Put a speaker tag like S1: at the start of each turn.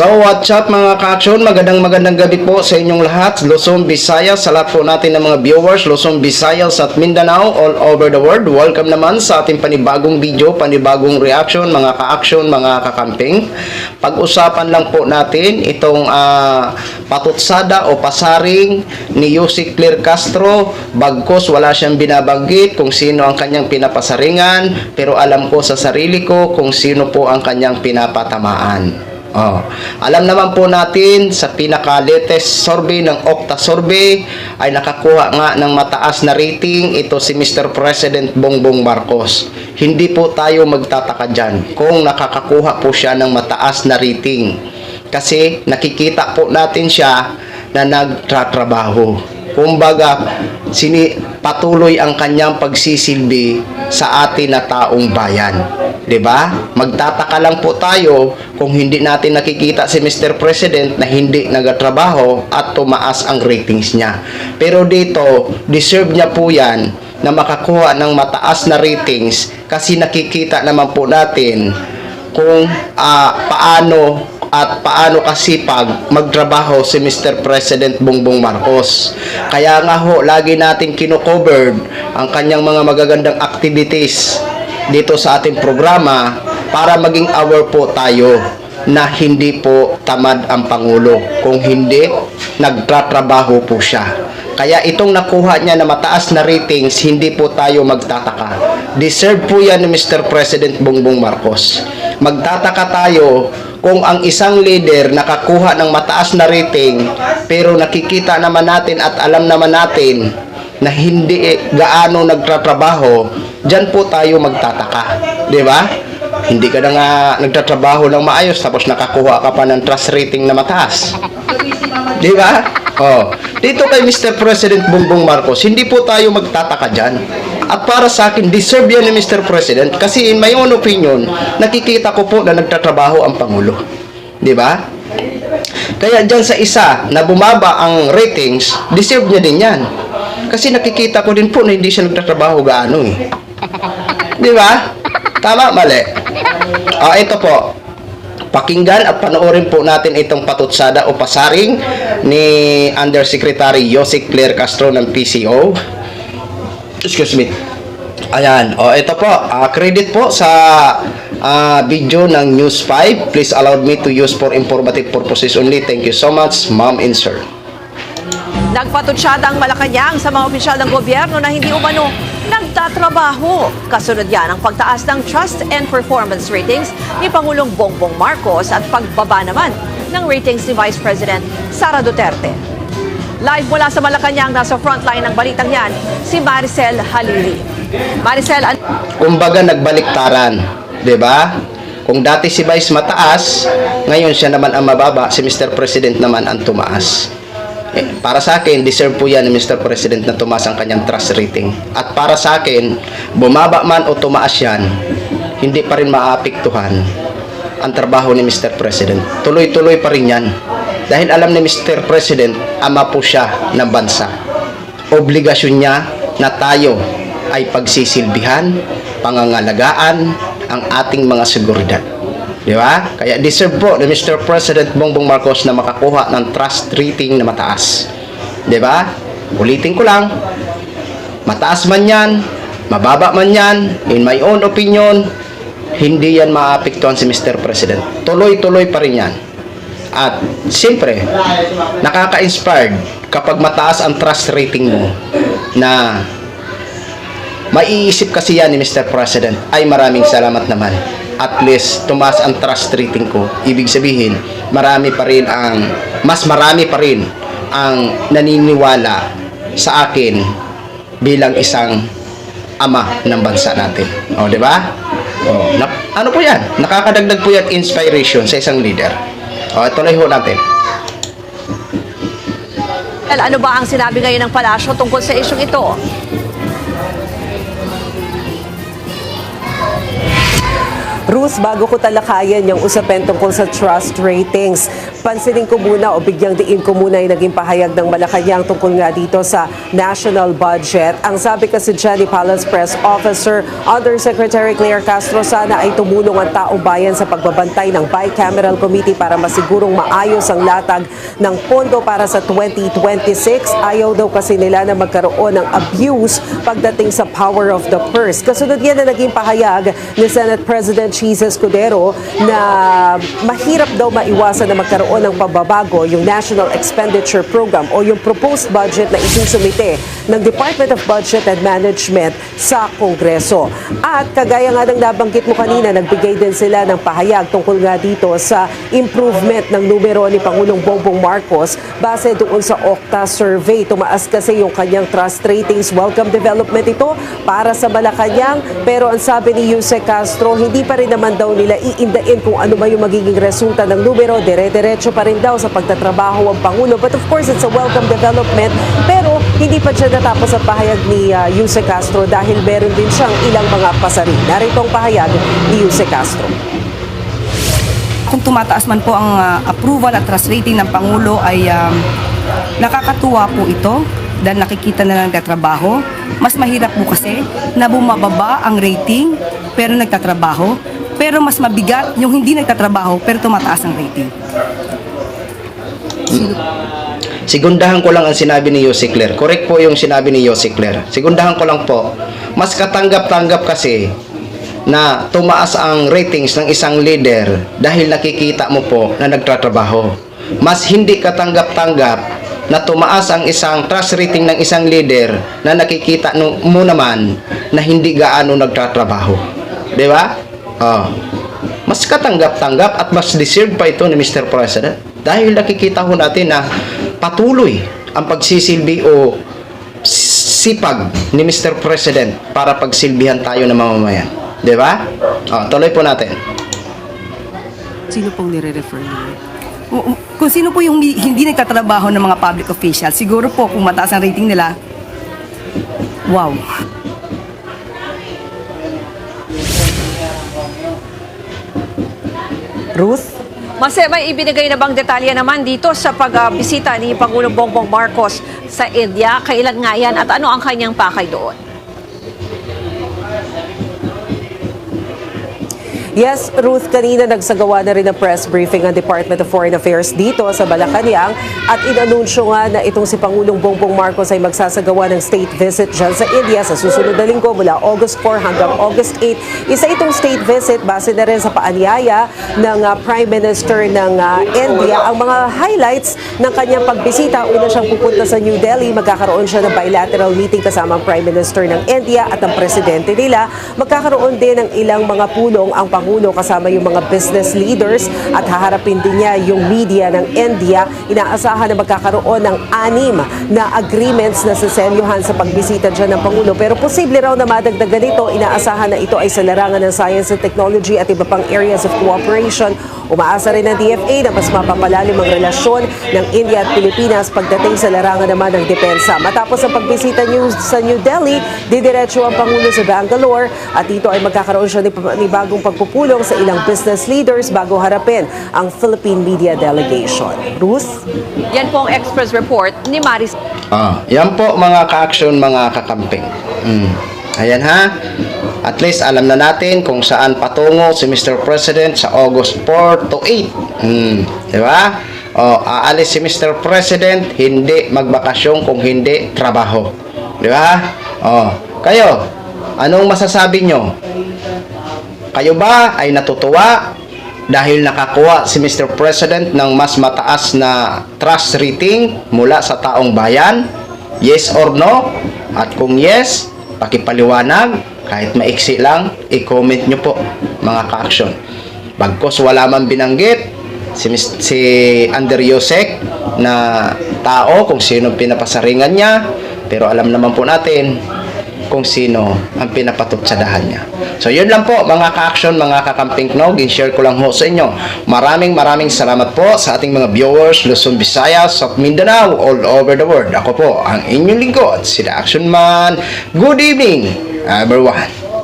S1: So what's up mga ka-action, magandang gabi po sa inyong lahat, Luzon, Visayas, sa lahat po natin ng mga viewers, Luzon, Visayas at Mindanao, all over the world. Welcome naman sa ating panibagong video, panibagong reaction, mga ka-action, mga kakamping. Pag-usapan lang po natin itong patutsada o pasaring ni Yusek Claire Castro. Bagkos wala siyang binabanggit kung sino ang kanyang pinapasaringan, pero alam ko sa sarili ko kung sino po ang kanyang pinapatamaan. Alam naman po natin sa pinaka-latest survey ng Okta Survey ay nakakuha nga ng mataas na rating ito si Mr. President Bongbong Marcos. Hindi po tayo magtataka dyan kung nakakakuha po siya ng mataas na rating kasi nakikita po natin siya na nagtatrabaho. Kumbaga, patuloy ang kanyang pagsisilbi sa atin na taong bayan. 'Di ba? Magtataka lang po tayo kung hindi natin nakikita si Mr. President na hindi nagatrabaho at tumaas ang ratings niya. Pero dito, deserve niya po 'yan na makakuha ng mataas na ratings kasi nakikita naman po natin kung paano kasipag magtrabaho si Mr. President Bongbong Marcos. Kaya nga ho, lagi natin kino-covered ang kanyang mga magagandang activities dito sa ating programa para maging aware po tayo na hindi po tamad ang Pangulo kung hindi nagtatrabaho po siya. Kaya itong nakuha niya na mataas na ratings, hindi po tayo magtataka. Deserve po yan ni Mr. President Bongbong Marcos. Magtataka tayo kung ang isang leader nakakuha ng mataas na rating pero nakikita naman natin at alam naman natin na hindi gaano nagtatrabaho, dyan po tayo magtataka. Di ba? Hindi ka na nga nagtatrabaho ng maayos tapos nakakuha ka pa ng trust rating na mataas. Di ba? Dito kay Mr. President Bongbong Marcos, hindi po tayo magtataka dyan. At para sa akin, deserve yan ni Mr. President kasi in my own opinion, nakikita ko po na nagtatrabaho ang Pangulo. Di ba? Kaya dyan sa isa na bumaba ang ratings, deserve niya din yan. Kasi nakikita ko din po na hindi siya nagtatrabaho gaano eh. Di ba? Tama, mali. Ito po. Pakinggan at panoorin po natin itong patutsada o pasaring ni Undersecretary Yusek Claire Castro ng PCO. Excuse me. Ayan. Ito po. Credit po sa video ng News 5. Please allow me to use for informative purposes only. Thank you so much, Ma'am and Sir.
S2: Nagpatutsyada ang Malacanang sa mga opisyal ng gobyerno na hindi umano nagtatrabaho. Kasunod yan ang pagtaas ng trust and performance ratings ni Pangulong Bongbong Marcos at pagbaba naman ng ratings ni Vice President Sara Duterte. Live mula sa Malacanang, nasa frontline ng balitang yan, si Maricel Halili. Maricel,
S1: kumbaga nagbaliktaran, 'di ba? Kung dati si Vice mataas, ngayon siya naman ang mababa, si Mr. President naman ang tumaas. Para sa akin, deserve po yan ni Mr. President na tumaas ang kanyang trust rating. At para sa akin, bumaba man o tumaas yan, hindi pa rin maapektuhan ang trabaho ni Mr. President. Tuloy-tuloy pa rin yan. Dahil alam ni Mr. President, ama po siya ng bansa. Obligasyon niya na tayo ay pagsisilbihan, pangangalagaan ang ating mga seguridad. Di ba? Kaya deserve po ni Mr. President Bongbong Marcos na makakuha ng trust rating na mataas. Di ba? Ulitin ko lang, mataas man yan, mababa man yan, in my own opinion, hindi yan maapektuhan si Mr. President. Tuloy-tuloy pa rin yan. At siyempre, nakaka-inspired kapag mataas ang trust rating mo na maiisip kasi yan ni Mr. President, ay maraming salamat naman. At least, tumaas ang trust rating ko. Ibig sabihin, mas marami pa rin ang naniniwala sa akin bilang isang ama ng bansa natin. Di ba? Ano po yan? Nakakadagdag po yan inspiration sa isang leader. Tuloy ho natin.
S2: ano ba ang sinabi ngayon ng palasyo tungkol sa isyong ito?
S3: Ruth, bago ko talakayan yung usapin tungkol sa trust ratings, pansinin ko muna o bigyang diin ko muna yung naging pahayag ng Malacanang tungkol nga dito sa national budget. Ang sabi kasi dyan ni Palace Press Officer Undersecretary Claire Castro, sana ay tumulong ang taong bayan sa pagbabantay ng bicameral committee para masigurong maayos ang latag ng pondo para sa 2026. Ayaw daw kasi nila na magkaroon ng abuse pagdating sa power of the purse. Kasunod yan na naging pahayag ni Senate President Cheese Escudero na mahirap daw maiwasan na magkaroon ng pagbabago yung National Expenditure Program o yung proposed budget na isusumite ng Department of Budget and Management sa Kongreso. At kagaya nga ng nabanggit mo kanina, nagbigay din sila ng pahayag tungkol nga dito sa improvement ng numero ni Pangulong Bongbong Marcos base doon sa Okta survey. Tumaas kasi yung kanyang trust ratings. Welcome development ito para sa Malacanang, pero ang sabi ni Yuse Castro, hindi pa rin naman daw nila iindain kung ano ba yung magiging resulta ng numero. Dire-diretso pa rin daw sa pagtatrabaho ang Pangulo. But of course, it's a welcome development. Pero hindi pa siya natapos ang pahayag ni Yuse Castro dahil meron din siyang ilang mga pasarin. Narito ang pahayag ni Yuse Castro.
S4: Kung tumataas man po ang approval at trust rating ng Pangulo ay nakakatuwa po ito dahil nakikita na nagtatrabaho. Mas mahirap po kasi na bumababa ang rating pero nagtatrabaho. Pero mas mabigat yung hindi nagtatrabaho pero tumataas ang rating.
S1: Sigundahan ko lang ang sinabi ni Yossi Claire. Correct po yung sinabi ni Yossi Claire. Sigundahan ko lang po. Mas katanggap-tanggap kasi na tumaas ang ratings ng isang leader dahil nakikita mo po na nagtatrabaho. Mas hindi katanggap-tanggap na tumaas ang isang trust rating ng isang leader na nakikita mo naman na hindi gaano nagtatrabaho. Di ba? Mas katanggap-tanggap at mas deserve pa ito ni Mr. President dahil nakikita ho natin na patuloy ang pagsisilbi o sipag ni Mr. President para pagsilbihan tayo ng mamamayan. Di ba? Tuloy po natin.
S4: Sino pong nire-refer niyo? Kung sino po yung hindi nagtatrabaho ng mga public officials, siguro po kung mataas ang rating nila, wow.
S3: Ruth?
S2: May ibinigay na bang detalye naman dito sa pagbisita ni Pangulong Bongbong Marcos sa India? Kailan nga yan at ano ang kanyang pakay doon?
S3: Yes, Ruth, kanina nagsagawa na rin ng press briefing ang Department of Foreign Affairs dito sa Malacanang at inanunsyo nga na itong si Pangulong Bongbong Marcos ay magsasagawa ng state visit dyan sa India sa susunod na linggo mula August 4 hanggang August 8. Isa itong state visit base na rin sa paanyaya ng Prime Minister ng India. Ang mga highlights ng kanyang pagbisita, una siyang pupunta sa New Delhi, magkakaroon siya ng bilateral meeting kasama ang Prime Minister ng India at ang presidente nila. Magkakaroon din ng ilang mga pulong ang Pangulo kasama yung mga business leaders at haharapin din niya yung media ng India. Inaasahan na magkakaroon ng 6 na agreements na saselyuhan sa pagbisita dyan ng Pangulo. Pero posible raw na madagdagan ito. Inaasahan na ito ay sa larangan ng science and technology at iba pang areas of cooperation. Umaasa rin ng DFA na mas mapapalalim ang relasyon ng India at Pilipinas pagdating sa larangan naman ng depensa. Matapos ang pagbisita sa New Delhi, didiretso ang Pangulo sa Bangalore at dito ay magkakaroon siya ni bagong pagpupulong sa ilang business leaders bago harapin ang Philippine Media Delegation. Ruth?
S2: Yan po ang Express Report ni Maris.
S1: Yan po mga ka-action, mga kakamping. Ayan ha. At least alam na natin kung saan patungo si Mr. President sa August 4 to 8. Di ba? Aalis si Mr. President, hindi magbakasyon kung hindi trabaho. Di ba? Kayo, anong masasabi nyo? Kayo ba ay natutuwa dahil nakakuha si Mr. President ng mas mataas na trust rating mula sa taong bayan? Yes or no? At kung yes, pakipaliwanag, kahit maiksi lang, i-comment nyo po mga ka-action. Bagkos wala man binanggit si Under Yosek na tao kung sino pinapasaringan niya, pero alam naman po natin kung sino ang pinapatutsadahan niya. So yun lang po mga ka-action, mga kakamping knog, in-share ko lang ho sa inyo. Maraming salamat po sa ating mga viewers, Luzon, Visayas, at Mindanao, all over the world. Ako po ang inyong lingkod, si The Action Man. Good evening, everyone.